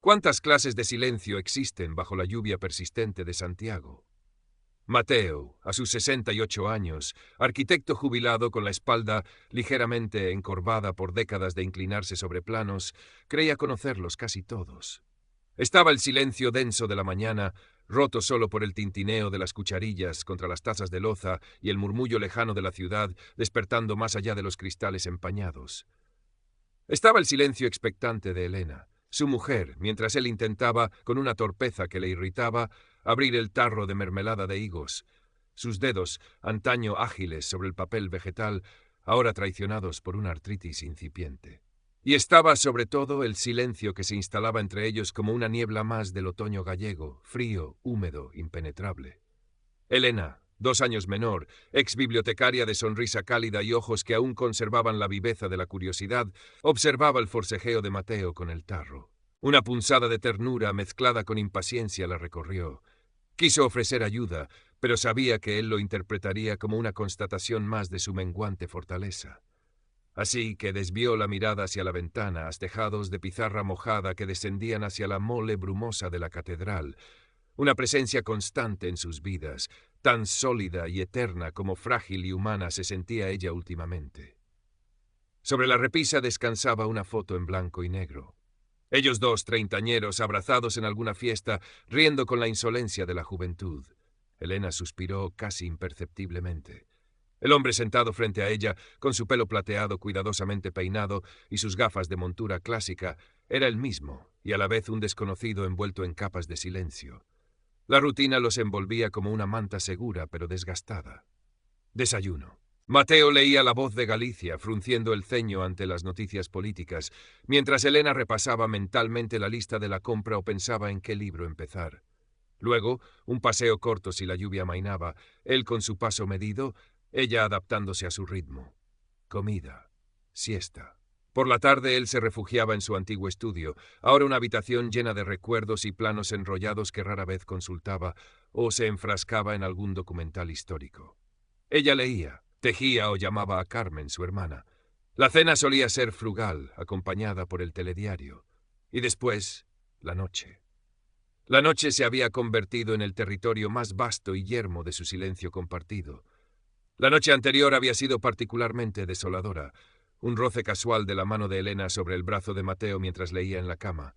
¿Cuántas clases de silencio existen bajo la lluvia persistente de Santiago? Mateo, a sus 68 años, arquitecto jubilado con la espalda ligeramente encorvada por décadas de inclinarse sobre planos, creía conocerlos casi todos. Estaba el silencio denso de la mañana, roto solo por el tintineo de las cucharillas contra las tazas de loza y el murmullo lejano de la ciudad despertando más allá de los cristales empañados. Estaba el silencio expectante de Elena, su mujer, mientras él intentaba, con una torpeza que le irritaba, abrir el tarro de mermelada de higos. Sus dedos, antaño ágiles sobre el papel vegetal, ahora traicionados por una artritis incipiente. Y estaba, sobre todo, el silencio que se instalaba entre ellos como una niebla más del otoño gallego, frío, húmedo, impenetrable. Elena, 2 años menor, ex bibliotecaria de sonrisa cálida y ojos que aún conservaban la viveza de la curiosidad, observaba el forcejeo de Mateo con el tarro. Una punzada de ternura mezclada con impaciencia la recorrió. Quiso ofrecer ayuda, pero sabía que él lo interpretaría como una constatación más de su menguante fortaleza. Así que desvió la mirada hacia la ventana, a tejados de pizarra mojada que descendían hacia la mole brumosa de la catedral, una presencia constante en sus vidas, tan sólida y eterna como frágil y humana se sentía ella últimamente. Sobre la repisa descansaba una foto en blanco y negro. Ellos dos treintañeros abrazados en alguna fiesta, riendo con la insolencia de la juventud. Elena suspiró casi imperceptiblemente. El hombre sentado frente a ella, con su pelo plateado cuidadosamente peinado y sus gafas de montura clásica, era el mismo, y a la vez un desconocido envuelto en capas de silencio. La rutina los envolvía como una manta segura, pero desgastada. Desayuno. Mateo leía La Voz de Galicia, frunciendo el ceño ante las noticias políticas, mientras Elena repasaba mentalmente la lista de la compra o pensaba en qué libro empezar. Luego, un paseo corto si la lluvia amainaba, él con su paso medido, ella adaptándose a su ritmo. Comida. Siesta. Por la tarde él se refugiaba en su antiguo estudio, ahora una habitación llena de recuerdos y planos enrollados que rara vez consultaba, o se enfrascaba en algún documental histórico. Ella leía, tejía o llamaba a Carmen, su hermana. La cena solía ser frugal, acompañada por el telediario. Y después, la noche. La noche se había convertido en el territorio más vasto y yermo de su silencio compartido. La noche anterior había sido particularmente desoladora. Un roce casual de la mano de Elena sobre el brazo de Mateo mientras leía en la cama.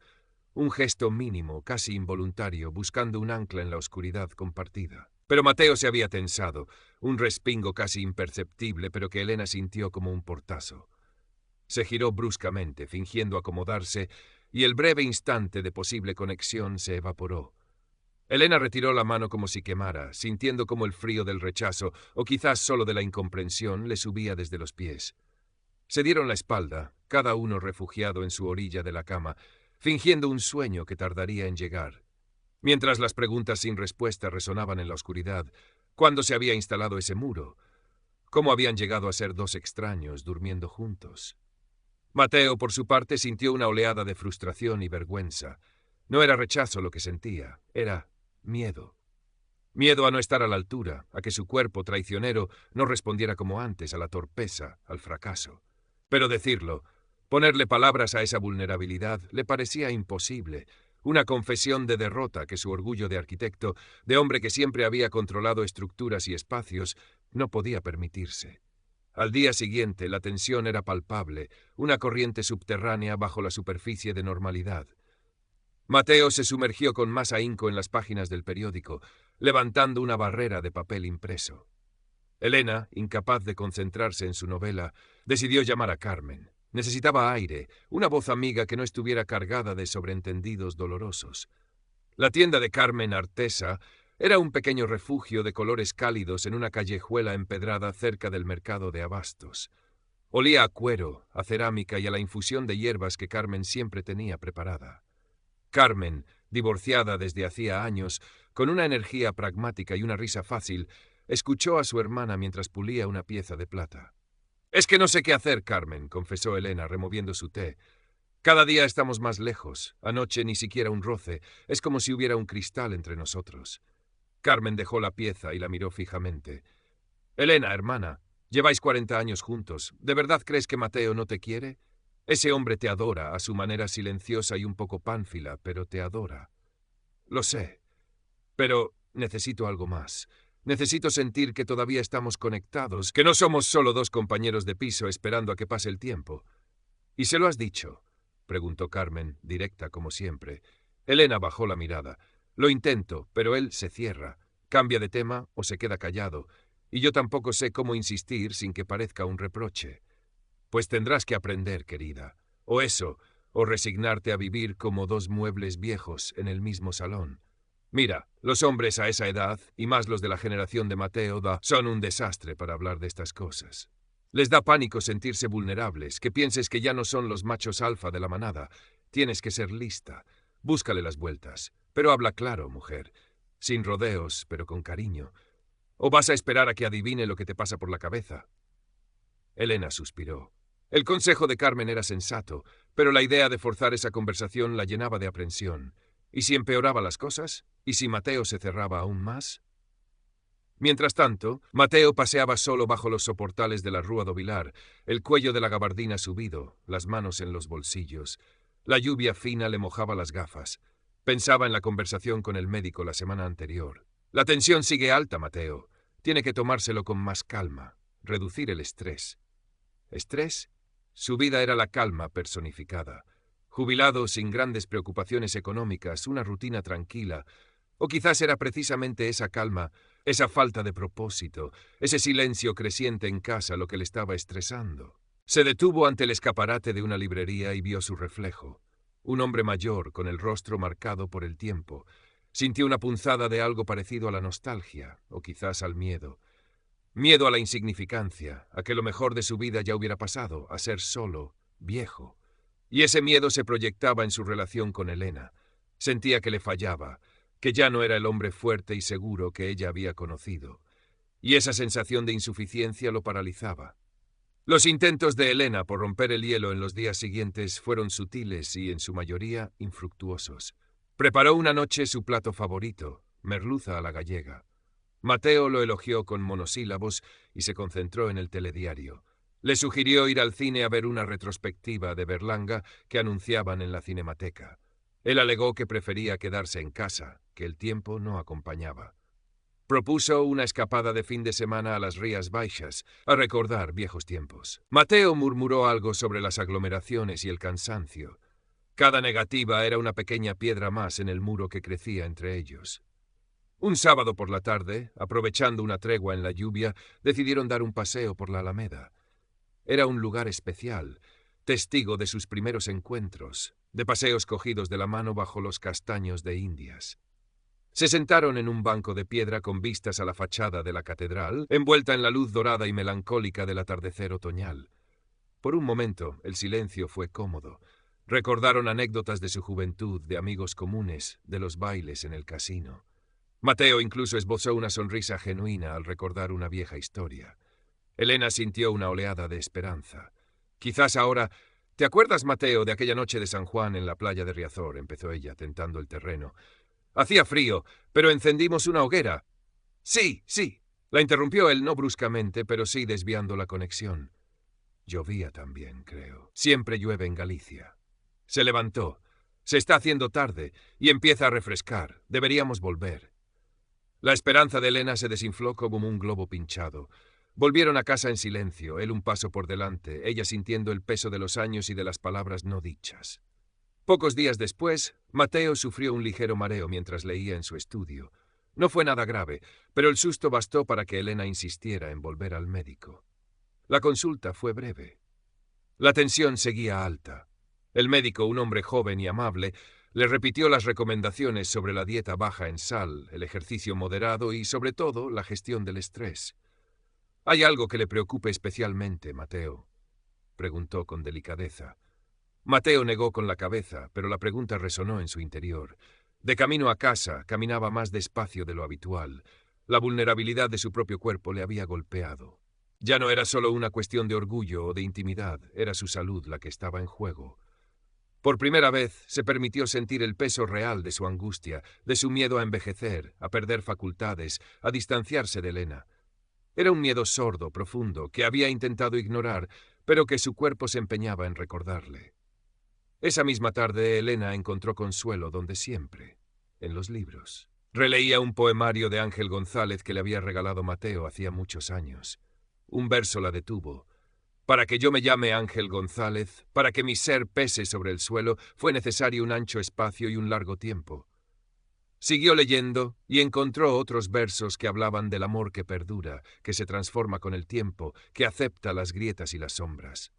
Un gesto mínimo, casi involuntario, buscando un ancla en la oscuridad compartida. Pero Mateo se había tensado, un respingo casi imperceptible, pero que Elena sintió como un portazo. Se giró bruscamente, fingiendo acomodarse, y el breve instante de posible conexión se evaporó. Elena retiró la mano como si quemara, sintiendo como el frío del rechazo, o quizás solo de la incomprensión, le subía desde los pies. Se dieron la espalda, cada uno refugiado en su orilla de la cama, fingiendo un sueño que tardaría en llegar. Mientras las preguntas sin respuesta resonaban en la oscuridad, ¿cuándo se había instalado ese muro? ¿Cómo habían llegado a ser dos extraños durmiendo juntos? Mateo, por su parte, sintió una oleada de frustración y vergüenza. No era rechazo lo que sentía, era miedo. Miedo a no estar a la altura, a que su cuerpo traicionero no respondiera como antes, a la torpeza, al fracaso. Pero decirlo, ponerle palabras a esa vulnerabilidad, le parecía imposible, una confesión de derrota que su orgullo de arquitecto, de hombre que siempre había controlado estructuras y espacios, no podía permitirse. Al día siguiente la tensión era palpable, una corriente subterránea bajo la superficie de normalidad. Mateo se sumergió con más ahínco en las páginas del periódico, levantando una barrera de papel impreso. Elena, incapaz de concentrarse en su novela, decidió llamar a Carmen. Necesitaba aire, una voz amiga que no estuviera cargada de sobreentendidos dolorosos. La tienda de Carmen Artesa era un pequeño refugio de colores cálidos en una callejuela empedrada cerca del mercado de abastos. Olía a cuero, a cerámica y a la infusión de hierbas que Carmen siempre tenía preparada. Carmen, divorciada desde hacía años, con una energía pragmática y una risa fácil, escuchó a su hermana mientras pulía una pieza de plata. «Es que no sé qué hacer, Carmen», confesó Elena, removiendo su té. «Cada día estamos más lejos. Anoche ni siquiera un roce. Es como si hubiera un cristal entre nosotros». Carmen dejó la pieza y la miró fijamente. «Elena, hermana, lleváis 40 años juntos. ¿De verdad crees que Mateo no te quiere?» Ese hombre te adora, a su manera silenciosa y un poco pánfila, pero te adora. Lo sé. Pero necesito algo más. Necesito sentir que todavía estamos conectados, que no somos solo dos compañeros de piso esperando a que pase el tiempo. ¿Y se lo has dicho?, preguntó Carmen, directa como siempre. Elena bajó la mirada. Lo intento, pero él se cierra, cambia de tema o se queda callado, y yo tampoco sé cómo insistir sin que parezca un reproche. Pues tendrás que aprender, querida. O eso, o resignarte a vivir como dos muebles viejos en el mismo salón. Mira, los hombres a esa edad, y más los de la generación de Mateo, son un desastre para hablar de estas cosas. Les da pánico sentirse vulnerables, que pienses que ya no son los machos alfa de la manada. Tienes que ser lista. Búscale las vueltas. Pero habla claro, mujer. Sin rodeos, pero con cariño. ¿O vas a esperar a que adivine lo que te pasa por la cabeza? Elena suspiró. El consejo de Carmen era sensato, pero la idea de forzar esa conversación la llenaba de aprensión. ¿Y si empeoraba las cosas? ¿Y si Mateo se cerraba aún más? Mientras tanto, Mateo paseaba solo bajo los soportales de la Rúa do Vilar, el cuello de la gabardina subido, las manos en los bolsillos. La lluvia fina le mojaba las gafas. Pensaba en la conversación con el médico la semana anterior. La tensión sigue alta, Mateo. Tiene que tomárselo con más calma, reducir el estrés. ¿Estrés? Su vida era la calma personificada. Jubilado, sin grandes preocupaciones económicas, una rutina tranquila. O quizás era precisamente esa calma, esa falta de propósito, ese silencio creciente en casa lo que le estaba estresando. Se detuvo ante el escaparate de una librería y vio su reflejo. Un hombre mayor, con el rostro marcado por el tiempo. Sintió una punzada de algo parecido a la nostalgia, o quizás al miedo. Miedo a la insignificancia, a que lo mejor de su vida ya hubiera pasado, a ser solo, viejo. Y ese miedo se proyectaba en su relación con Elena. Sentía que le fallaba, que ya no era el hombre fuerte y seguro que ella había conocido. Y esa sensación de insuficiencia lo paralizaba. Los intentos de Elena por romper el hielo en los días siguientes fueron sutiles y, en su mayoría, infructuosos. Preparó una noche su plato favorito, merluza a la gallega. Mateo lo elogió con monosílabos y se concentró en el telediario. Le sugirió ir al cine a ver una retrospectiva de Berlanga que anunciaban en la Cinemateca. Él alegó que prefería quedarse en casa, que el tiempo no acompañaba. Propuso una escapada de fin de semana a las Rías Baixas, a recordar viejos tiempos. Mateo murmuró algo sobre las aglomeraciones y el cansancio. Cada negativa era una pequeña piedra más en el muro que crecía entre ellos. Un sábado por la tarde, aprovechando una tregua en la lluvia, decidieron dar un paseo por la Alameda. Era un lugar especial, testigo de sus primeros encuentros, de paseos cogidos de la mano bajo los castaños de Indias. Se sentaron en un banco de piedra con vistas a la fachada de la catedral, envuelta en la luz dorada y melancólica del atardecer otoñal. Por un momento, el silencio fue cómodo. Recordaron anécdotas de su juventud, de amigos comunes, de los bailes en el casino. Mateo incluso esbozó una sonrisa genuina al recordar una vieja historia. Elena sintió una oleada de esperanza. Quizás ahora... ¿Te acuerdas, Mateo, de aquella noche de San Juan en la playa de Riazor?, empezó ella, tentando el terreno. Hacía frío, pero encendimos una hoguera. Sí, sí. La interrumpió él, no bruscamente, pero sí desviando la conexión. Llovía también, creo. Siempre llueve en Galicia. Se levantó. Se está haciendo tarde y empieza a refrescar. Deberíamos volver. La esperanza de Elena se desinfló como un globo pinchado. Volvieron a casa en silencio, él un paso por delante, ella sintiendo el peso de los años y de las palabras no dichas. Pocos días después, Mateo sufrió un ligero mareo mientras leía en su estudio. No fue nada grave, pero el susto bastó para que Elena insistiera en volver al médico. La consulta fue breve. La tensión seguía alta. El médico, un hombre joven y amable, le repitió las recomendaciones sobre la dieta baja en sal, el ejercicio moderado y, sobre todo, la gestión del estrés. ¿Hay algo que le preocupe especialmente, Mateo?, preguntó con delicadeza. Mateo negó con la cabeza, pero la pregunta resonó en su interior. De camino a casa, caminaba más despacio de lo habitual. La vulnerabilidad de su propio cuerpo le había golpeado. Ya no era solo una cuestión de orgullo o de intimidad, era su salud la que estaba en juego. Por primera vez se permitió sentir el peso real de su angustia, de su miedo a envejecer, a perder facultades, a distanciarse de Elena. Era un miedo sordo, profundo, que había intentado ignorar, pero que su cuerpo se empeñaba en recordarle. Esa misma tarde Elena encontró consuelo donde siempre, en los libros. Releía un poemario de Ángel González que le había regalado Mateo hacía muchos años. Un verso la detuvo. Para que yo me llame Ángel González, para que mi ser pese sobre el suelo, fue necesario un ancho espacio y un largo tiempo. Siguió leyendo y encontró otros versos que hablaban del amor que perdura, que se transforma con el tiempo, que acepta las grietas y las sombras.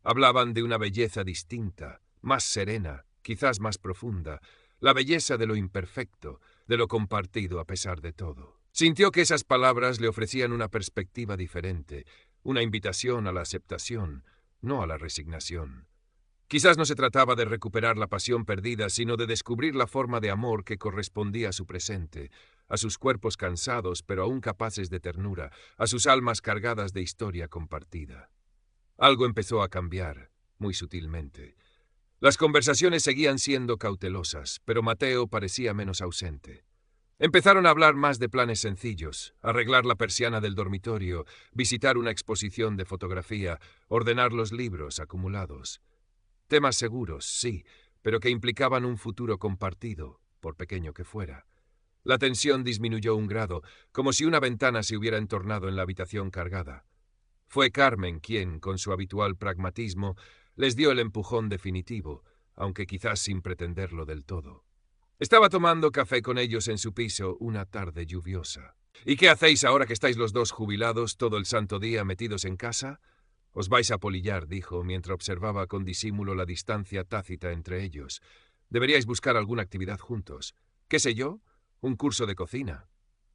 Hablaban de una belleza distinta, más serena, quizás más profunda, la belleza de lo imperfecto, de lo compartido a pesar de todo. Sintió que esas palabras le ofrecían una perspectiva diferente, una invitación a la aceptación, no a la resignación. Quizás no se trataba de recuperar la pasión perdida, sino de descubrir la forma de amor que correspondía a su presente, a sus cuerpos cansados pero aún capaces de ternura, a sus almas cargadas de historia compartida. Algo empezó a cambiar, muy sutilmente. Las conversaciones seguían siendo cautelosas, pero Mateo parecía menos ausente. Empezaron a hablar más de planes sencillos, arreglar la persiana del dormitorio, visitar una exposición de fotografía, ordenar los libros acumulados. Temas seguros, sí, pero que implicaban un futuro compartido, por pequeño que fuera. La tensión disminuyó un grado, como si una ventana se hubiera entornado en la habitación cargada. Fue Carmen quien, con su habitual pragmatismo, les dio el empujón definitivo, aunque quizás sin pretenderlo del todo. Estaba tomando café con ellos en su piso una tarde lluviosa. ¿Y qué hacéis ahora que estáis los dos jubilados todo el santo día metidos en casa? Os vais a polillar, dijo, mientras observaba con disimulo la distancia tácita entre ellos. Deberíais buscar alguna actividad juntos. ¿Qué sé yo? Un curso de cocina.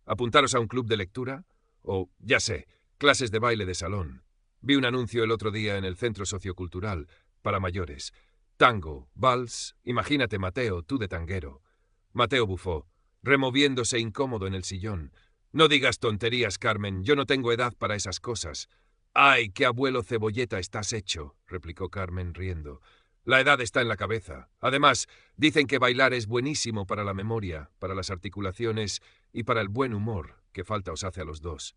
¿Apuntaros a un club de lectura? O, ya sé, clases de baile de salón. Vi un anuncio el otro día en el centro sociocultural, para mayores. Tango, vals, imagínate Mateo, tú de tanguero. Mateo bufó, removiéndose incómodo en el sillón. No digas tonterías, Carmen, yo no tengo edad para esas cosas. ¡Ay, qué abuelo cebolleta estás hecho!, replicó Carmen riendo. La edad está en la cabeza. Además, dicen que bailar es buenísimo para la memoria, para las articulaciones y para el buen humor, que falta os hace a los dos.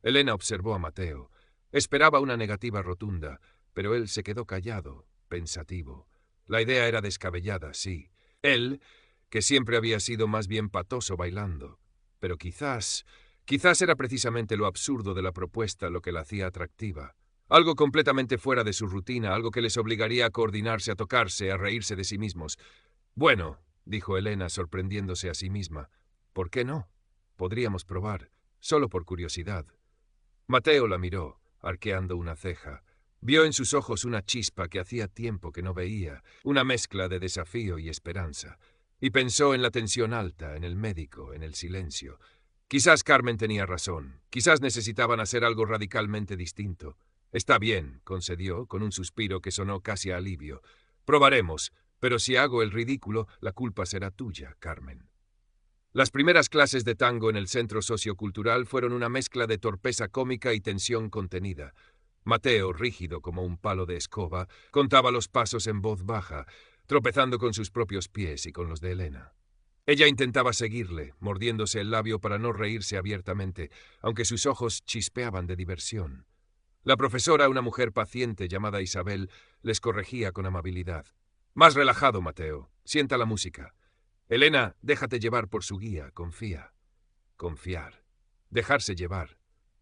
Elena observó a Mateo. Esperaba una negativa rotunda, pero él se quedó callado, pensativo. La idea era descabellada, sí. Él, que siempre había sido más bien patoso bailando. Pero quizás era precisamente lo absurdo de la propuesta lo que la hacía atractiva. Algo completamente fuera de su rutina, algo que les obligaría a coordinarse, a tocarse, a reírse de sí mismos. Bueno, dijo Elena, sorprendiéndose a sí misma. ¿Por qué no? Podríamos probar, solo por curiosidad. Mateo la miró, arqueando una ceja. Vio en sus ojos una chispa que hacía tiempo que no veía, una mezcla de desafío y esperanza. Y pensó en la tensión alta, en el médico, en el silencio. Quizás Carmen tenía razón. Quizás necesitaban hacer algo radicalmente distinto. Está bien, concedió, con un suspiro que sonó casi a alivio. Probaremos, pero si hago el ridículo, la culpa será tuya, Carmen. Las primeras clases de tango en el centro sociocultural fueron una mezcla de torpeza cómica y tensión contenida. Mateo, rígido como un palo de escoba, contaba los pasos en voz baja, tropezando con sus propios pies y con los de Elena. Ella intentaba seguirle, mordiéndose el labio para no reírse abiertamente, aunque sus ojos chispeaban de diversión. La profesora, una mujer paciente llamada Isabel, les corregía con amabilidad. Más relajado, Mateo. Sienta la música. Elena, déjate llevar por su guía, confía. Confiar. Dejarse llevar.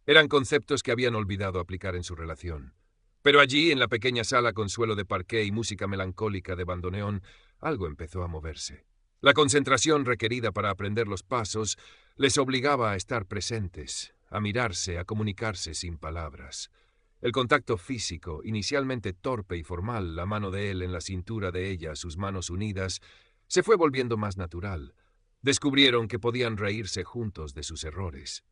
Eran conceptos que habían olvidado aplicar en su relación. Pero allí, en la pequeña sala con suelo de parqué y música melancólica de bandoneón, algo empezó a moverse. La concentración requerida para aprender los pasos les obligaba a estar presentes, a mirarse, a comunicarse sin palabras. El contacto físico, inicialmente torpe y formal, la mano de él en la cintura de ella, sus manos unidas, se fue volviendo más natural. Descubrieron que podían reírse juntos de sus errores.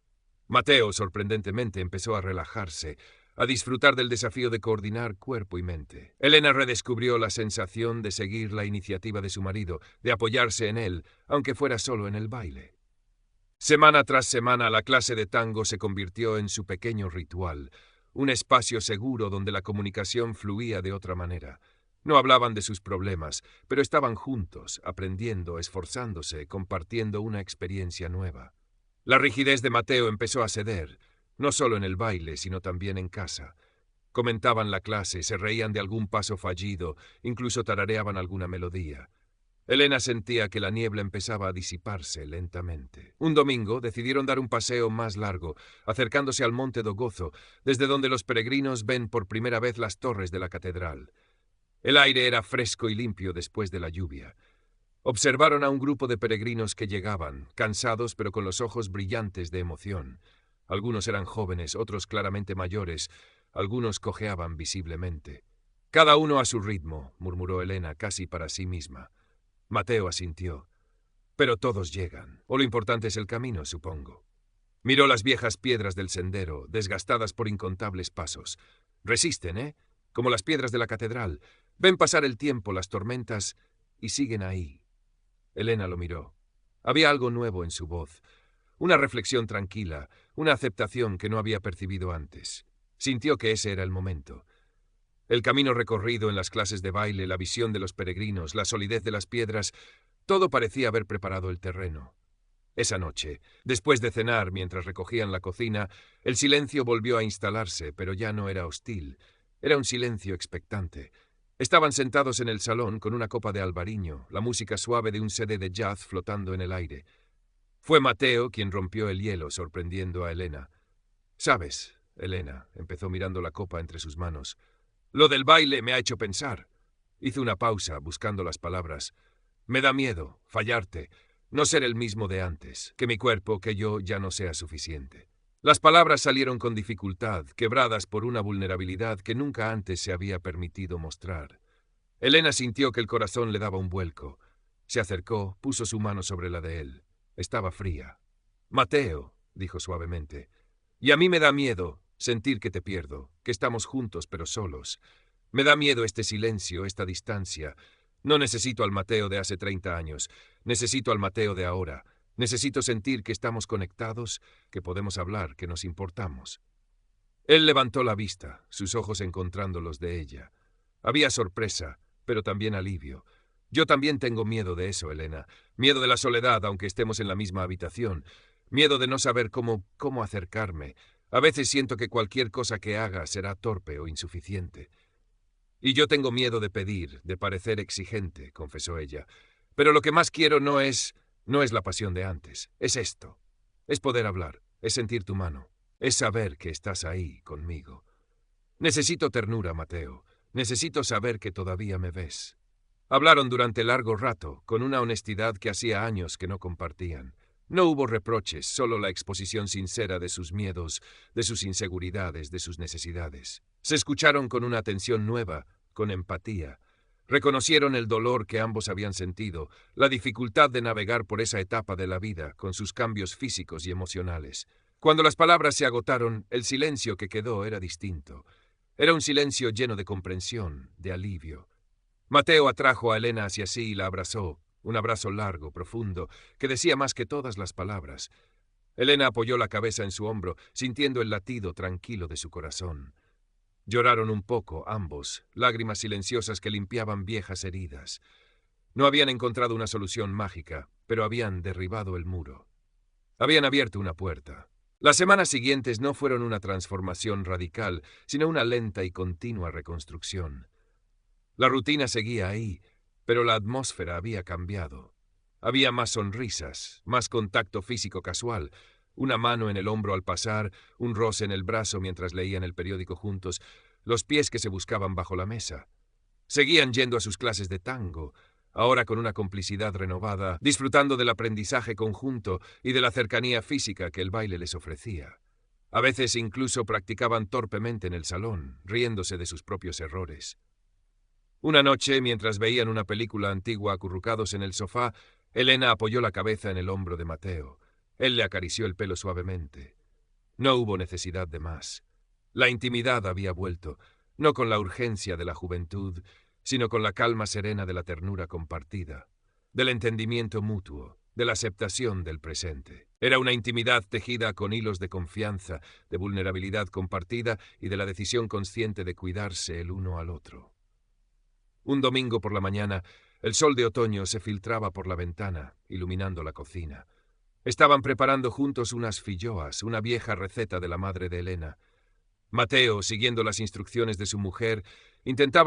Mateo, sorprendentemente, empezó a relajarse, a disfrutar del desafío de coordinar cuerpo y mente. Elena redescubrió la sensación de seguir la iniciativa de su marido, de apoyarse en él, aunque fuera solo en el baile. Semana tras semana, la clase de tango se convirtió en su pequeño ritual, un espacio seguro donde la comunicación fluía de otra manera. No hablaban de sus problemas, pero estaban juntos, aprendiendo, esforzándose, compartiendo una experiencia nueva. La rigidez de Mateo empezó a ceder, no solo en el baile, sino también en casa. Comentaban la clase, se reían de algún paso fallido, incluso tarareaban alguna melodía. Elena sentía que la niebla empezaba a disiparse lentamente. Un domingo decidieron dar un paseo más largo, acercándose al Monte do Gozo, desde donde los peregrinos ven por primera vez las torres de la catedral. El aire era fresco y limpio después de la lluvia. Observaron a un grupo de peregrinos que llegaban, cansados pero con los ojos brillantes de emoción. Algunos eran jóvenes, otros claramente mayores, algunos cojeaban visiblemente. «Cada uno a su ritmo», murmuró Elena casi para sí misma. Mateo asintió. «Pero todos llegan, o lo importante es el camino, supongo». Miró las viejas piedras del sendero, desgastadas por incontables pasos. Resisten, ¿eh? Como las piedras de la catedral. Ven pasar el tiempo, las tormentas, y siguen ahí. Elena lo miró. Había algo nuevo en su voz, una reflexión tranquila, una aceptación que no había percibido antes. Sintió que ese era el momento. El camino recorrido en las clases de baile, la visión de los peregrinos, la solidez de las piedras, todo parecía haber preparado el terreno. Esa noche, después de cenar mientras recogían la cocina, el silencio volvió a instalarse, pero ya no era hostil. Era un silencio expectante. Estaban sentados en el salón con una copa de albariño, la música suave de un CD de jazz flotando en el aire. Fue Mateo quien rompió el hielo, sorprendiendo a Elena. «Sabes, Elena», empezó mirando la copa entre sus manos, «lo del baile me ha hecho pensar». Hizo una pausa, buscando las palabras. «Me da miedo, fallarte, no ser el mismo de antes, que mi cuerpo, que yo, ya no sea suficiente». Las palabras salieron con dificultad, quebradas por una vulnerabilidad que nunca antes se había permitido mostrar. Elena sintió que el corazón le daba un vuelco. Se acercó, puso su mano sobre la de él. Estaba fría. «Mateo», dijo suavemente, «y a mí me da miedo sentir que te pierdo, que estamos juntos pero solos. Me da miedo este silencio, esta distancia. No necesito al Mateo de hace 30 años, necesito al Mateo de ahora. Necesito sentir que estamos conectados, que podemos hablar, que nos importamos». Él levantó la vista, sus ojos encontrando los de ella. Había sorpresa, pero también alivio. «Yo también tengo miedo de eso, Elena. Miedo de la soledad, aunque estemos en la misma habitación. Miedo de no saber cómo acercarme. A veces siento que cualquier cosa que haga será torpe o insuficiente». «Y yo tengo miedo de pedir, de parecer exigente», confesó ella. «Pero lo que más quiero no es la pasión de antes. Es esto. Es poder hablar, es sentir tu mano, es saber que estás ahí conmigo. Necesito ternura, Mateo. Necesito saber que todavía me ves». Hablaron durante largo rato, con una honestidad que hacía años que no compartían. No hubo reproches, solo la exposición sincera de sus miedos, de sus inseguridades, de sus necesidades. Se escucharon con una atención nueva, con empatía. Reconocieron el dolor que ambos habían sentido, la dificultad de navegar por esa etapa de la vida, con sus cambios físicos y emocionales. Cuando las palabras se agotaron, el silencio que quedó era distinto. Era un silencio lleno de comprensión, de alivio. Mateo atrajo a Elena hacia sí y la abrazó, un abrazo largo, profundo, que decía más que todas las palabras. Elena apoyó la cabeza en su hombro, sintiendo el latido tranquilo de su corazón. Lloraron un poco, ambos, lágrimas silenciosas que limpiaban viejas heridas. No habían encontrado una solución mágica, pero habían derribado el muro. Habían abierto una puerta. Las semanas siguientes no fueron una transformación radical, sino una lenta y continua reconstrucción. La rutina seguía ahí, pero la atmósfera había cambiado. Había más sonrisas, más contacto físico casual, una mano en el hombro al pasar, un roce en el brazo mientras leían el periódico juntos, los pies que se buscaban bajo la mesa. Seguían yendo a sus clases de tango, ahora con una complicidad renovada, disfrutando del aprendizaje conjunto y de la cercanía física que el baile les ofrecía. A veces incluso practicaban torpemente en el salón, riéndose de sus propios errores. Una noche, mientras veían una película antigua acurrucados en el sofá, Elena apoyó la cabeza en el hombro de Mateo. Él le acarició el pelo suavemente. No hubo necesidad de más. La intimidad había vuelto, no con la urgencia de la juventud, sino con la calma serena de la ternura compartida, del entendimiento mutuo, de la aceptación del presente. Era una intimidad tejida con hilos de confianza, de vulnerabilidad compartida y de la decisión consciente de cuidarse el uno al otro. Un domingo por la mañana, el sol de otoño se filtraba por la ventana, iluminando la cocina. Estaban preparando juntos unas filloas, una vieja receta de la madre de Elena. Mateo, siguiendo las instrucciones de su mujer, intentaba